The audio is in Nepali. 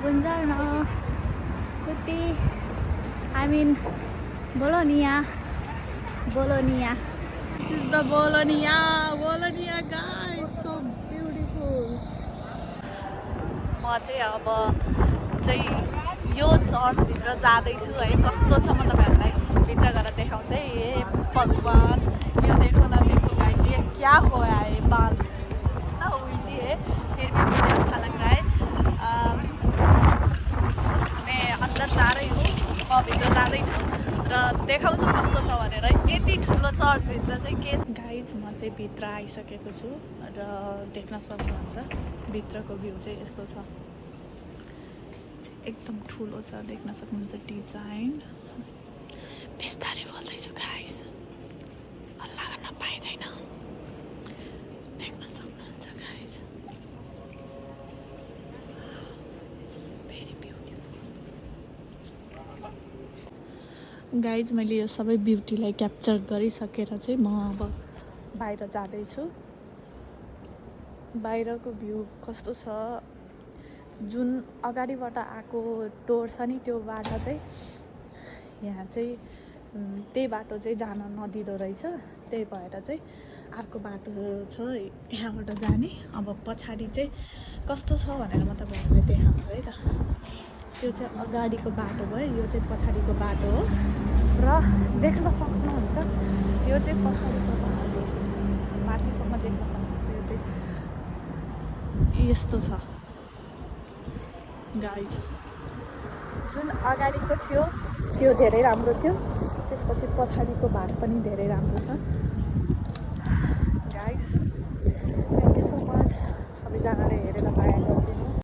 buongiorno. Tutti. I mean, Bologna. Bologna. This is the Bologna. Bologna, guys. So beautiful. म चाहिँ अब चाहिँ यो चर्चभित्र जाँदैछु है। कस्तो छ म तपाईँहरूलाई भित्र गएर देखाउँछु है। ए भगवान, यो देखो न देखो गाइस, ये क्या हुआ है बाल इतना विंडी है, फिर भी मुझे अच्छा लग रहा है। मैं अंदर जा रही हूँ, म भित्र जाँदैछु र देखाउँछु कस्तो छ भनेर। यति ठुलो चर्चभित्र चाहिँ के गाइस, म चाहिँ भित्र आइसकेको छु र देख्न सक्नुहुन्छ भित्रको भ्यू चाहिँ यस्तो छ। एकदम ठुलो छ, देख्न सक्नुहुन्छ डिजाइन। बिस्तारै बोल्दैछु गाइस, हल्ला गर्न पाइँदैन। देख्न सक्नुहुन्छ गाइस, भेरी ब्युटिफुल। गाइस, मैले यो सबै ब्युटीलाई क्याप्चर गरिसकेर चाहिँ म अब बाहिर जाँदैछु। बाहिरको भ्यू कस्तो छ, जुन अगाडिबाट आएको डोर छ नि त्यो बाटो चाहिँ यहाँ चाहिँ त्यही बाटो चाहिँ जान नदिँदो रहेछ। त्यही भएर चाहिँ अर्को बाटो छ यहाँबाट जाने। अब पछाडि चाहिँ कस्तो छ भनेर म तपाईँहरूलाई देखाउँछु है त। त्यो चाहिँ अगाडिको बाटो भयो, यो चाहिँ पछाडिको बाटो हो र देख्न सक्नुहुन्छ यो चाहिँ पछाडिको बाटो, माथिसम्म देख्न सक्नुहुन्छ। यो चाहिँ यस्तो छ गाइस। जुन अगाडिको थियो त्यो धेरै राम्रो थियो, त्यसपछि पछाडिको भाग पनि धेरै राम्रो छ guys. Thank you so much सबैजनाले हेरेर माया गरिदिनु।